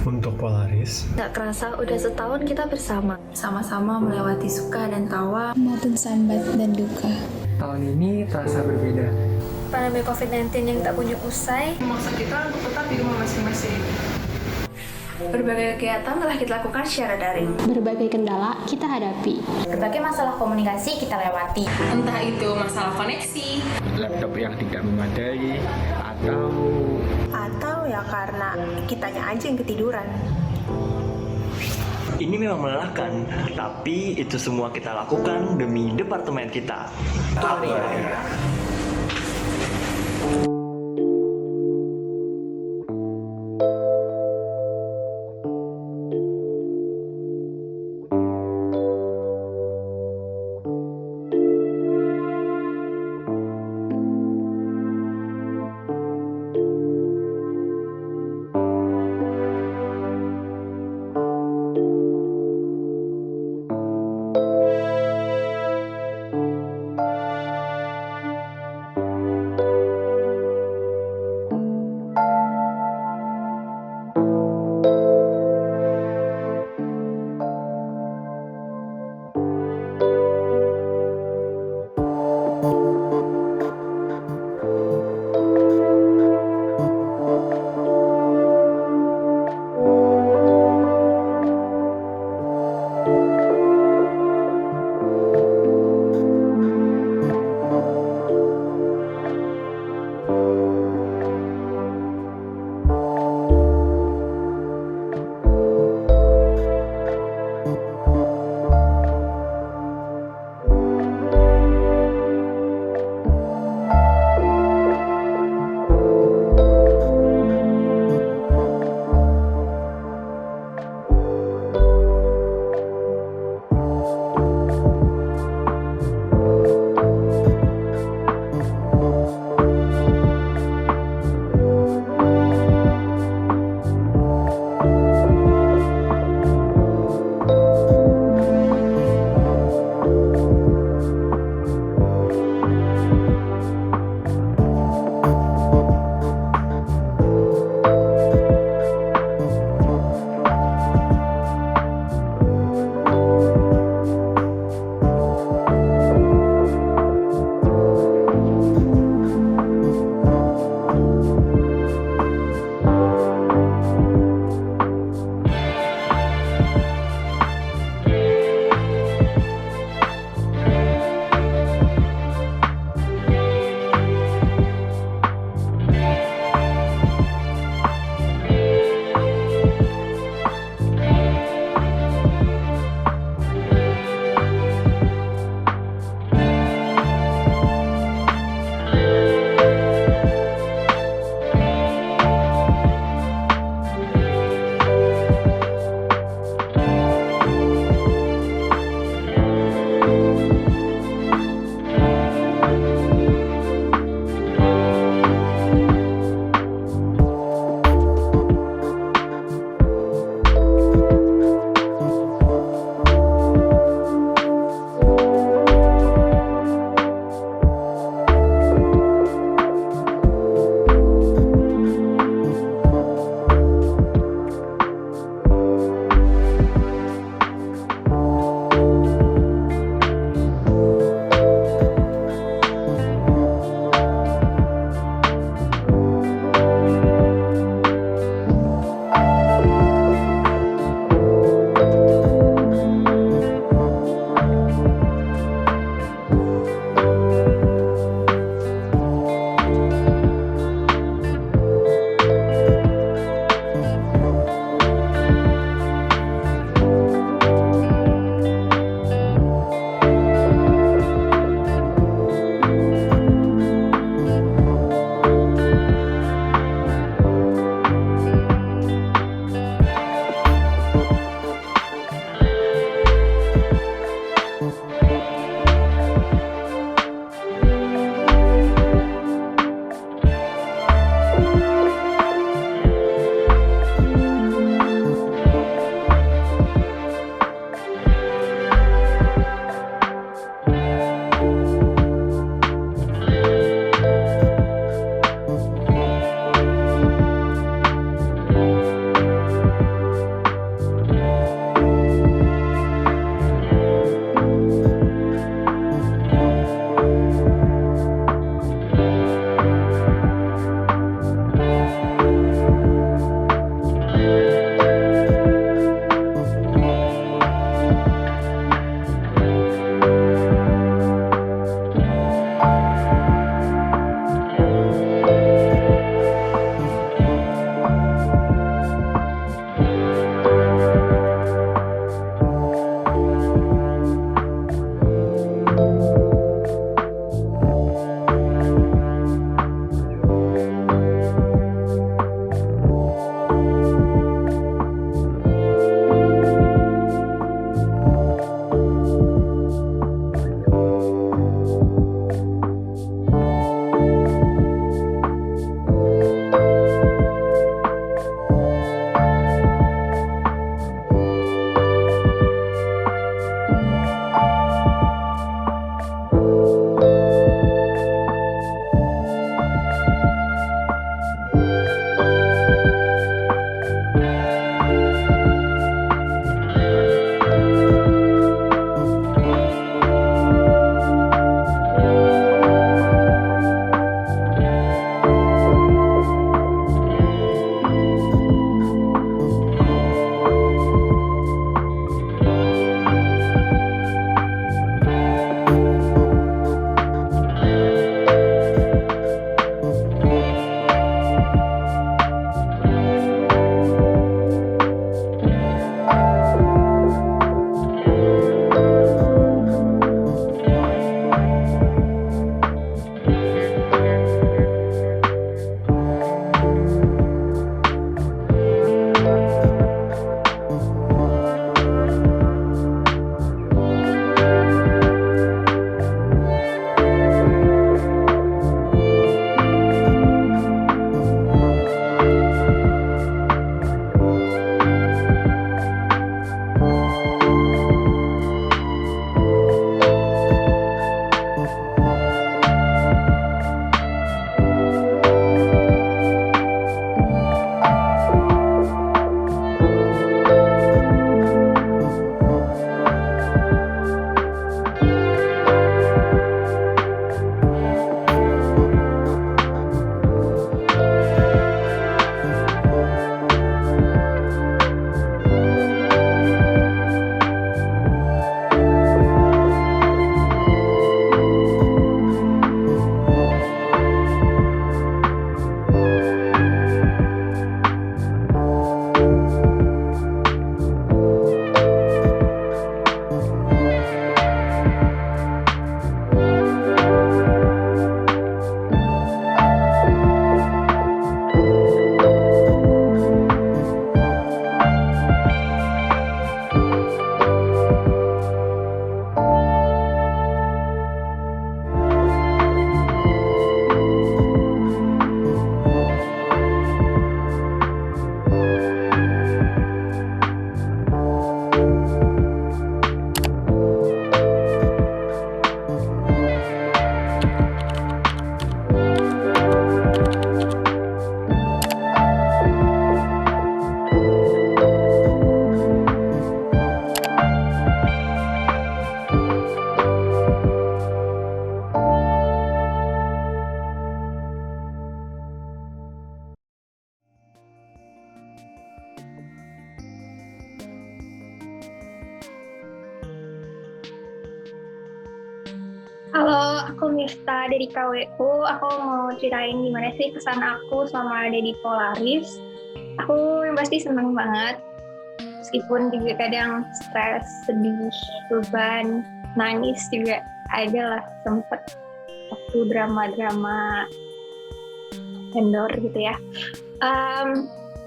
Untuk Polaris, Gak kerasa udah setahun kita bersama. Sama-sama melewati suka dan tawa maupun sambat dan duka. Tahun ini terasa berbeda. Pandemi COVID-19 yang tak kunjung usai, memaksa kita untuk tetap di rumah masing-masing. Berbagai kegiatan telah kita lakukan secara daring. Berbagai kendala kita hadapi. Berbagai masalah komunikasi kita lewati. Entah itu masalah koneksi, Laptop yang tidak memadai, atau ya karena kitanya aja yang ketiduran. Ini memang melelahkan, tapi itu semua kita lakukan demi departemen kita. Halo, aku Mifta dari KWU. Aku mau ceritain gimana sih kesan aku selama ada di Polaris. Aku yang pasti seneng banget, meskipun juga kadang stres, sedih, beban, nangis juga ada lah sempet waktu drama-drama vendor gitu ya.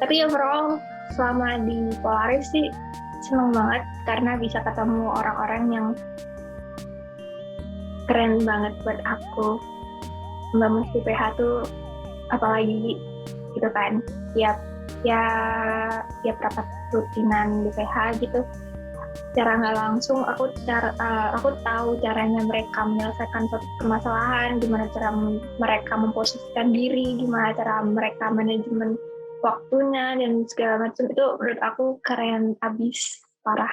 Tapi overall selama di Polaris sih seneng banget karena bisa ketemu orang-orang yang keren banget buat aku. Mbak Musti PH tuh apalagi gitu kan, tiap rapat rutinan di PH gitu, secara nggak langsung aku tahu caranya mereka menyelesaikan suatu permasalahan, gimana cara mereka memposisikan diri, gimana cara mereka manajemen waktunya dan segala macam. Itu menurut aku keren abis, parah.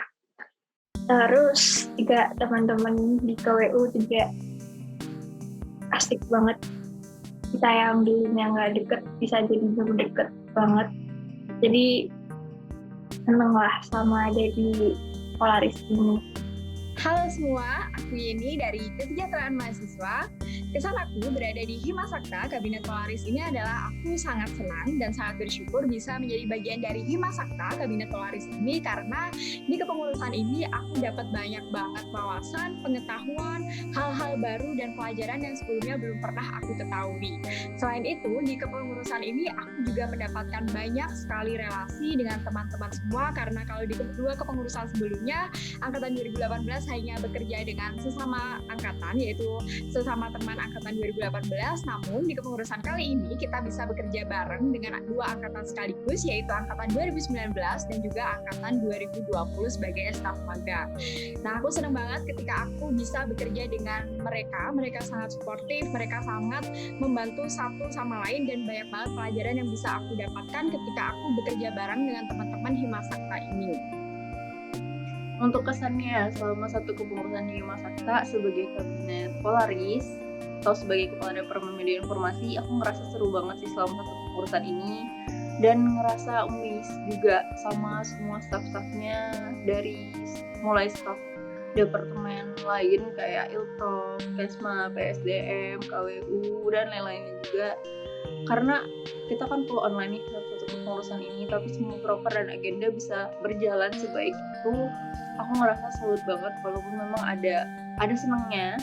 Terus juga teman-teman di KWU juga asik banget. Kita yang dulunya nggak deket bisa jadi deket banget. Jadi seneng lah sama ada di Polaris ini. Halo semua, aku Yeni dari Kesejahteraan Mahasiswa. Kesan aku berada di Himasakta Kabinet Polaris ini adalah aku sangat senang dan sangat bersyukur bisa menjadi bagian dari Himasakta Kabinet Polaris ini, karena di kepengurusan ini aku dapat banyak banget wawasan, pengetahuan, hal-hal baru dan pelajaran yang sebelumnya belum pernah aku ketahui. Selain itu, di kepengurusan ini aku juga mendapatkan banyak sekali relasi dengan teman-teman semua, karena kalau di kedua kepengurusan sebelumnya, angkatan 2018 hanya bekerja dengan sesama angkatan, yaitu sesama teman angkatan 2018, namun di kepengurusan kali ini kita bisa bekerja bareng dengan dua angkatan sekaligus, yaitu angkatan 2019 dan juga angkatan 2020 sebagai staf magang. Nah, aku senang banget ketika aku bisa bekerja dengan mereka sangat suportif, mereka sangat membantu satu sama lain, dan banyak banget pelajaran yang bisa aku dapatkan ketika aku bekerja bareng dengan teman-teman Himasakta ini. Untuk kesannya selama satu kepengurusan di Himasakta sebagai kabinet Polaris atau sebagai kepala Departemen Media Informasi, aku ngerasa seru banget sih selama satu kepengurusan ini, dan ngerasa umis juga sama semua staff-staffnya, dari mulai staff departemen lain kayak Ilprom, Kesma, PSDM, KWU, dan lain-lainnya juga. Karena kita kan full online nih satu kepengurusan ini, tapi semua proker dan agenda bisa berjalan sebaik itu. Aku ngerasa salut banget, walaupun memang ada senangnya,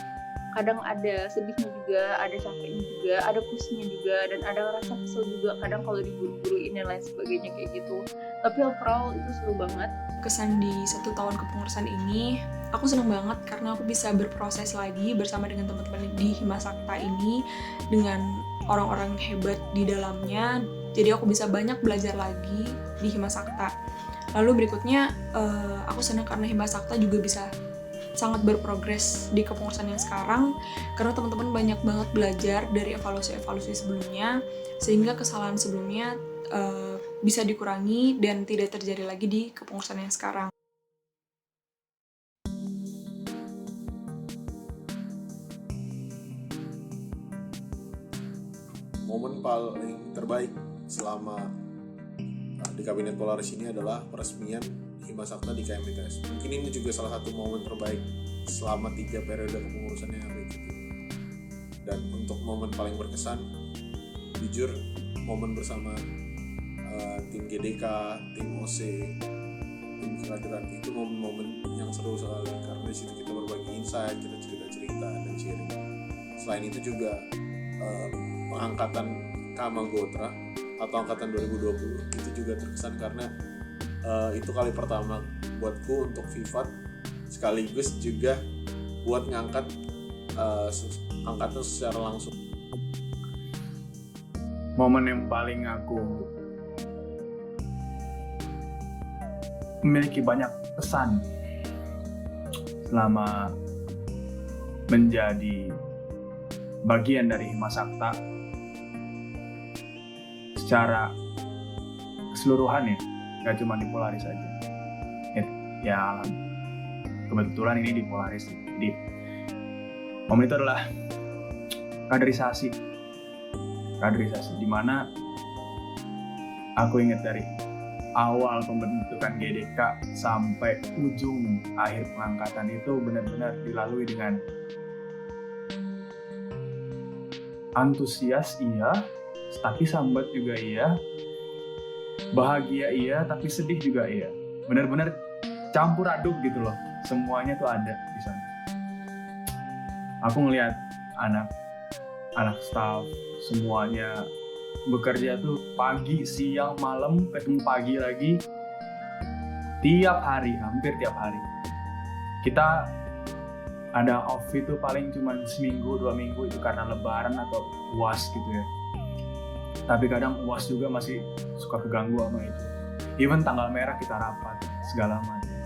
kadang ada sedihnya juga, ada capeknya juga, ada pusingnya juga, dan ada rasa kesel juga kadang kalau diburu-buruin dan lain sebagainya kayak gitu. Tapi overall itu seru banget. Kesan di 1 tahun kepengurusan ini, aku seneng banget karena aku bisa berproses lagi bersama dengan teman-teman di Himasakta ini, dengan orang-orang hebat di dalamnya. Jadi aku bisa banyak belajar lagi di Himasakta. Lalu berikutnya, aku senang karena Himasakta juga bisa sangat berprogres di kepengurusan yang sekarang, karena teman-teman banyak banget belajar dari evaluasi-evaluasi sebelumnya, sehingga kesalahan sebelumnya bisa dikurangi dan tidak terjadi lagi di kepengurusan yang sekarang. Momen paling terbaik selama di Kabinet Polaris ini adalah peresmian Himasakta di KMITS. Mungkin ini juga salah satu momen terbaik selama 3 periode kepengurusan yang aku ikuti. Dan untuk momen paling berkesan, jujur momen bersama tim GDK, tim OC, tim kehadiran itu momen-momen yang seru sekali, karena di situ kita berbagi insight, kita cerita-cerita dan sharing. Selain itu juga pengangkatan Kamagotra atau angkatan 2020 itu juga terkesan karena itu kali pertama buatku untuk FIVAT, sekaligus juga buat ngangkat angkatan secara langsung. Momen yang paling aku memiliki banyak pesan selama menjadi bagian dari Himasakta secara keseluruhan ya, gak cuma di Polaris aja. Ya kebetulan ini di Polaris. Jadi momen itu adalah kaderisasi, di mana aku ingat dari awal pembentukan GDK sampai ujung akhir pengangkatan itu benar-benar dilalui dengan antusias iya, tapi sambat juga iya, bahagia iya, tapi sedih juga iya. Benar-benar campur aduk gitu loh, semuanya tuh ada di sana. Aku ngelihat anak staff semuanya bekerja tuh pagi, siang, malam, ketemu pagi lagi, tiap hari, hampir tiap hari. Kita ada off itu paling cuma seminggu, 2 minggu itu karena lebaran atau UAS gitu ya. Tapi kadang UAS juga masih suka keganggu sama itu. Even tanggal merah kita rapat, segala macam.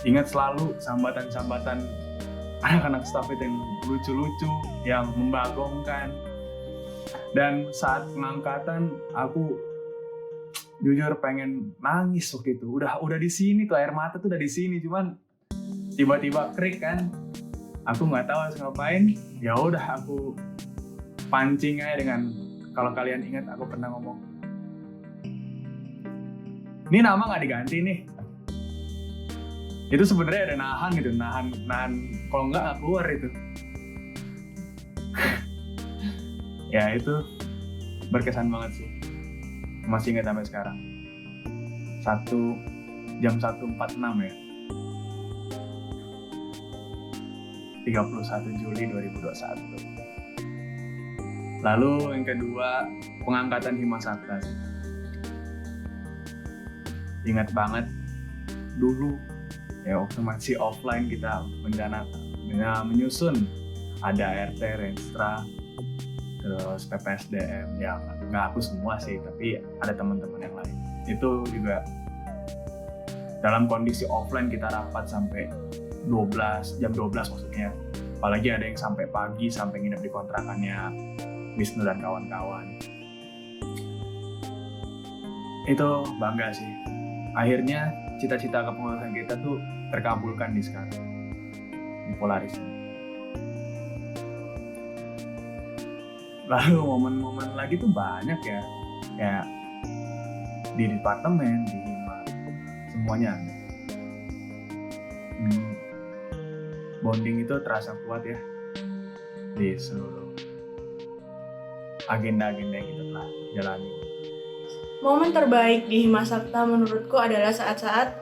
Ingat selalu sambatan-sambatan anak-anak staff itu yang lucu-lucu, yang membagongkan. Dan saat pengangkatan aku jujur pengen nangis waktu itu. Udah di sini tuh, air mata tuh udah di sini, cuman tiba-tiba krik kan. Aku nggak tahu harus ngapain. Ya udah aku pancing aja dengan, kalau kalian ingat aku pernah ngomong, ini nama nggak diganti nih. Itu sebenarnya ada nahan gitu, nahan kalau nggak keluar itu. Ya itu berkesan banget sih, masih ingat sampai sekarang. Jam 1.46 ya, 31 Juli 2021. Lalu yang kedua, pengangkatan Himasakta sih. Ingat banget dulu ya, waktu masih offline kita menyusun, ada RT, Renstra, terus PPSDM, ya nggak aku semua sih, tapi ada teman-teman yang lain. Itu juga dalam kondisi offline kita rapat sampai jam 12 maksudnya. Apalagi ada yang sampai pagi, sampai nginep di kontrakannya Wisnu dan kawan-kawan. Itu bangga sih. Akhirnya cita-cita kepengurusan kita tuh terkabulkan di sekarang, di Polaris ini. Lalu momen-momen lagi tuh banyak ya, kayak di departemen, di Hima, semuanya ada. Bonding itu terasa kuat ya di seluruh agenda-agenda yang kita telah jalani. Momen terbaik di Himasakta menurutku adalah saat-saat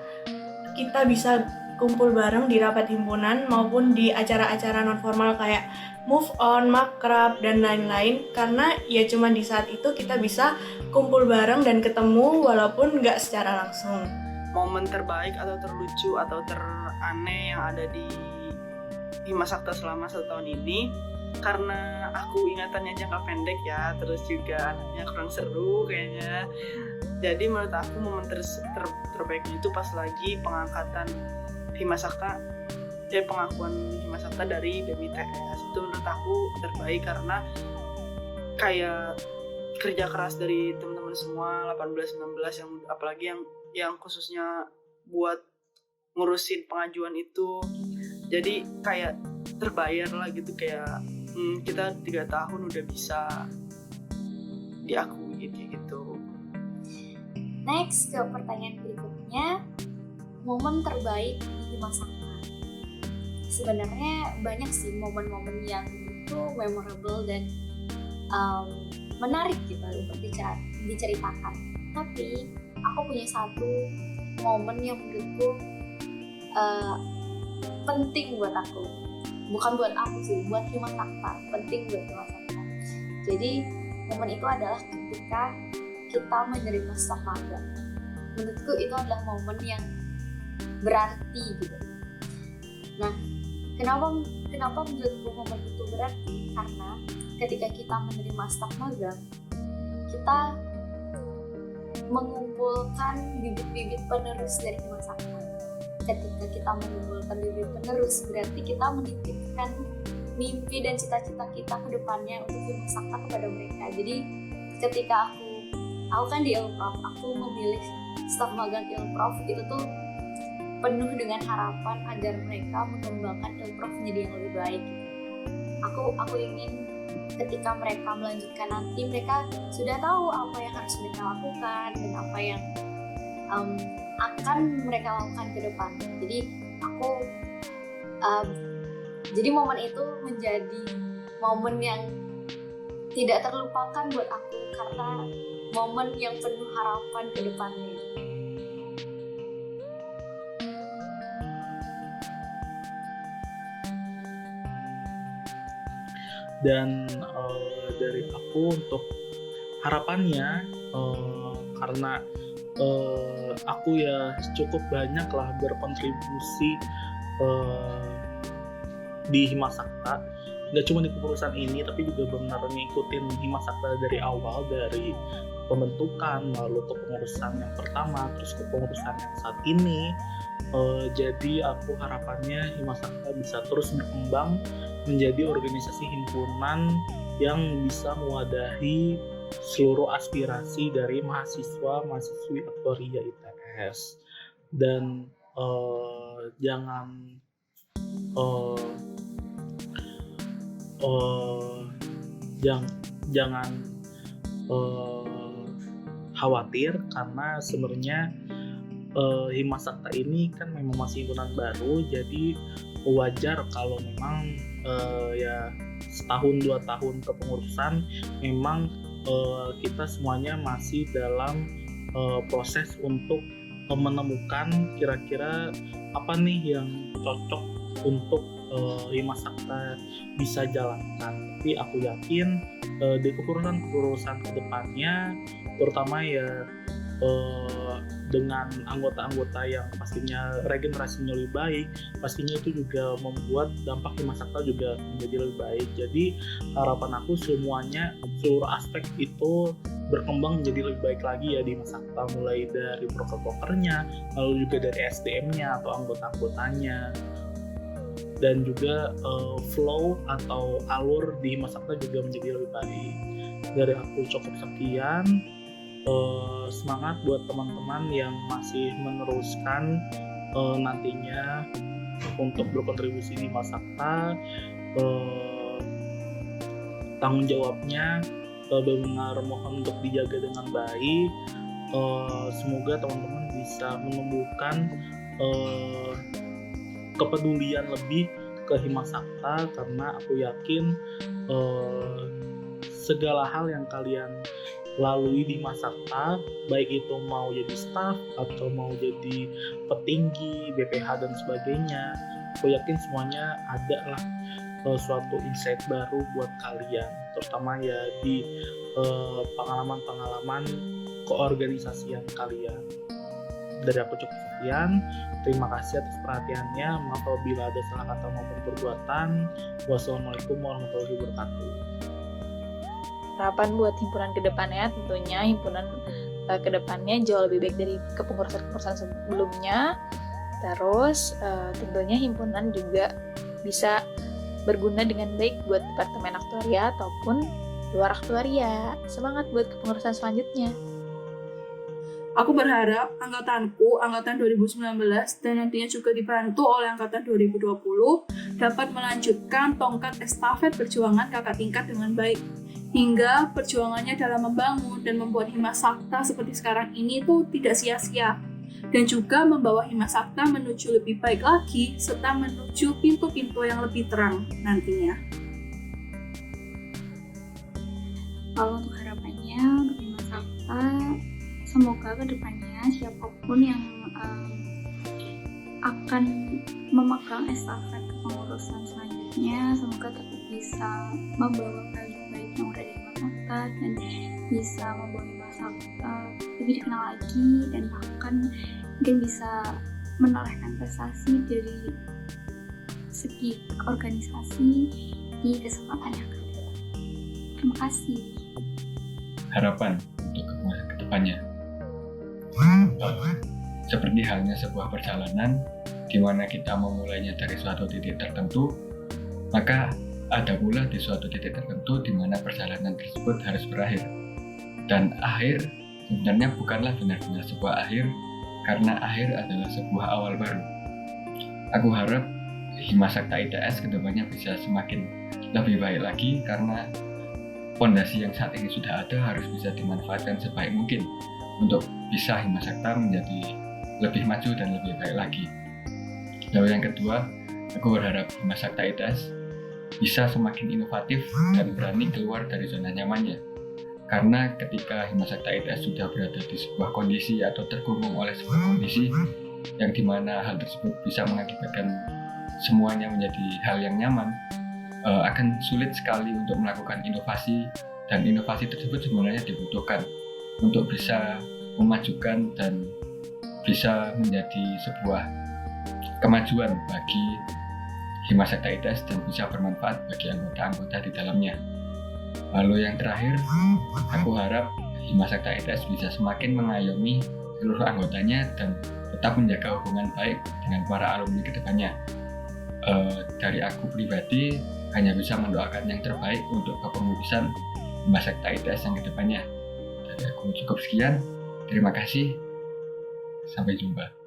kita bisa kumpul bareng di rapat himpunan maupun di acara-acara non-formal kayak move on, makrab, dan lain-lain. Karena ya cuma di saat itu kita bisa kumpul bareng dan ketemu walaupun nggak secara langsung. Momen terbaik atau terlucu atau teraneh yang ada di Himasakta selama 1 tahun ini, karena aku ingatannya jangka pendek ya, terus juga anaknya kurang seru kayaknya. Jadi menurut aku momen terbaiknya itu pas lagi pengangkatan Himasakta, pengakuan Himasakta dari BMITS. Itu menurut aku terbaik karena kayak kerja keras dari teman-teman semua 18-19 yang apalagi yang khususnya buat ngurusin pengajuan itu. Jadi kayak terbayar lah gitu, kayak kita 3 tahun udah bisa diakui gitu. Next ke pertanyaan berikutnya, momen terbaik di Himasakta. Sebenarnya banyak sih momen-momen yang itu memorable dan menarik gitu untuk diceritakan. Tapi aku punya satu momen yang menurutku penting buat aku. Bukan buat aku sih, buat Himasakta, penting buat Himasakta. Jadi momen itu adalah ketika kita menerima staf magang. Menurutku itu adalah momen yang berarti gitu. Nah, kenapa menurutku momen itu berarti? Karena ketika kita menerima staf magang, kita mengumpulkan bibit-bibit penerus dari Himasakta. Ketika kita mengumpulkan bibit penerus, berarti kita menitipkan mimpi dan cita-cita kita ke depannya untuk Himasakta kepada mereka. Jadi ketika aku kan di Ilprof, aku memilih staf magang Ilprof itu tuh penuh dengan harapan agar mereka mengembangkan Ilprof menjadi yang lebih baik. Aku ingin ketika mereka melanjutkan nanti, mereka sudah tahu apa yang harus mereka lakukan dan apa yang akan mereka lakukan ke depan. Jadi jadi momen itu menjadi momen yang tidak terlupakan buat aku karena momen yang penuh harapan ke depannya. Dan dari aku untuk harapannya, karena aku ya cukup banyak lah berkontribusi di Himasakta, nggak cuma di kepengurusan ini tapi juga benar ngikutin Himasakta dari awal, dari pembentukan lalu kepengurusan yang pertama terus kepengurusan yang saat ini. Jadi aku harapannya Himasakta bisa terus berkembang menjadi organisasi himpunan yang bisa mewadahi seluruh aspirasi dari mahasiswa-mahasiswi aktuaria ITS. Dan jangan khawatir, karena sebenarnya Himasakta ini kan memang masih himpunan baru, jadi wajar kalau memang ya setahun 2 tahun kepengurusan memang kita semuanya masih dalam proses untuk menemukan kira-kira apa nih yang cocok untuk Himasakta bisa jalankan. Tapi aku yakin di kepengurusan kedepannya, terutama ya dengan anggota-anggota yang pastinya regenerasinya lebih baik, pastinya itu juga membuat dampak Himasakta juga menjadi lebih baik. Jadi harapan aku semuanya, seluruh aspek itu berkembang menjadi lebih baik lagi ya di Himasakta, mulai dari proker-prokernya, lalu juga dari SDM-nya atau anggota-anggotanya, dan juga flow atau alur di Himasakta juga menjadi lebih baik. Dari aku cukup sekian. Semangat buat teman-teman yang masih meneruskan nantinya untuk berkontribusi di Himasakta. Tanggung jawabnya benar mohon untuk dijaga dengan baik. Semoga teman-teman bisa menumbuhkan kepedulian lebih ke Himasakta, karena aku yakin segala hal yang kalian lalui di Himasakta, baik itu mau jadi staff atau mau jadi petinggi, BPH dan sebagainya, aku yakin semuanya ada lah suatu insight baru buat kalian, terutama ya di pengalaman-pengalaman keorganisasian kalian. Dari aku cukup sekian, terima kasih atas perhatiannya, maaf apabila ada salah kata maupun perbuatan. Wassalamualaikum warahmatullahi wabarakatuh. Harapan buat himpunan kedepannya, tentunya himpunan kedepannya jauh lebih baik dari kepengurusan-kepengurusan sebelumnya. Terus tentunya himpunan juga bisa berguna dengan baik buat departemen aktuaria ataupun luar aktuaria. Semangat buat kepengurusan selanjutnya. Aku berharap angkatan 2019 dan nantinya juga dibantu oleh angkatan 2020 dapat melanjutkan tongkat estafet perjuangan kakak tingkat dengan baik, hingga perjuangannya dalam membangun dan membuat Himasakta seperti sekarang ini tuh tidak sia-sia, dan juga membawa Himasakta menuju lebih baik lagi serta menuju pintu-pintu yang lebih terang nantinya. Kalau untuk harapannya untuk Himasakta, semoga kedepannya siapapun yang akan memegang estafet kepengurusan selanjutnya, semoga tetap bisa membawa baik yang udah dari Himasakta dan bisa membawa Himasakta lebih dikenal lagi, dan bahkan mungkin bisa menorehkan prestasi dari segi organisasi di kesempatan yang akan datang. Terima kasih. Harapan untuk kedepannya, seperti halnya sebuah perjalanan di mana kita memulainya dari suatu titik tertentu, maka ada pula di suatu titik tertentu di mana perjalanan tersebut harus berakhir. Dan akhir sebenarnya bukanlah benar-benar sebuah akhir, karena akhir adalah sebuah awal baru. Aku harap Himasakta ITS kedepannya bisa semakin lebih baik lagi, karena fondasi yang saat ini sudah ada harus bisa dimanfaatkan sebaik mungkin untuk bisa Himasakta menjadi lebih maju dan lebih baik lagi. Lalu yang kedua, aku berharap Himasakta ITS bisa semakin inovatif dan berani keluar dari zona nyamannya. Karena ketika Himasakta ITS sudah berada di sebuah kondisi atau terkurung oleh sebuah kondisi yang dimana hal tersebut bisa mengakibatkan semuanya menjadi hal yang nyaman, akan sulit sekali untuk melakukan inovasi, dan inovasi tersebut sebenarnya dibutuhkan untuk bisa memajukan dan bisa menjadi sebuah kemajuan bagi Himasakta ITS dan bisa bermanfaat bagi anggota-anggota di dalamnya. Lalu yang terakhir, aku harap Himasakta ITS bisa semakin mengayomi seluruh anggotanya dan tetap menjaga hubungan baik dengan para alumni ke depannya. Dari aku pribadi hanya bisa mendoakan yang terbaik untuk kepengurusan Himasakta ITS yang ke depannya. Dari aku cukup sekian, terima kasih, sampai jumpa.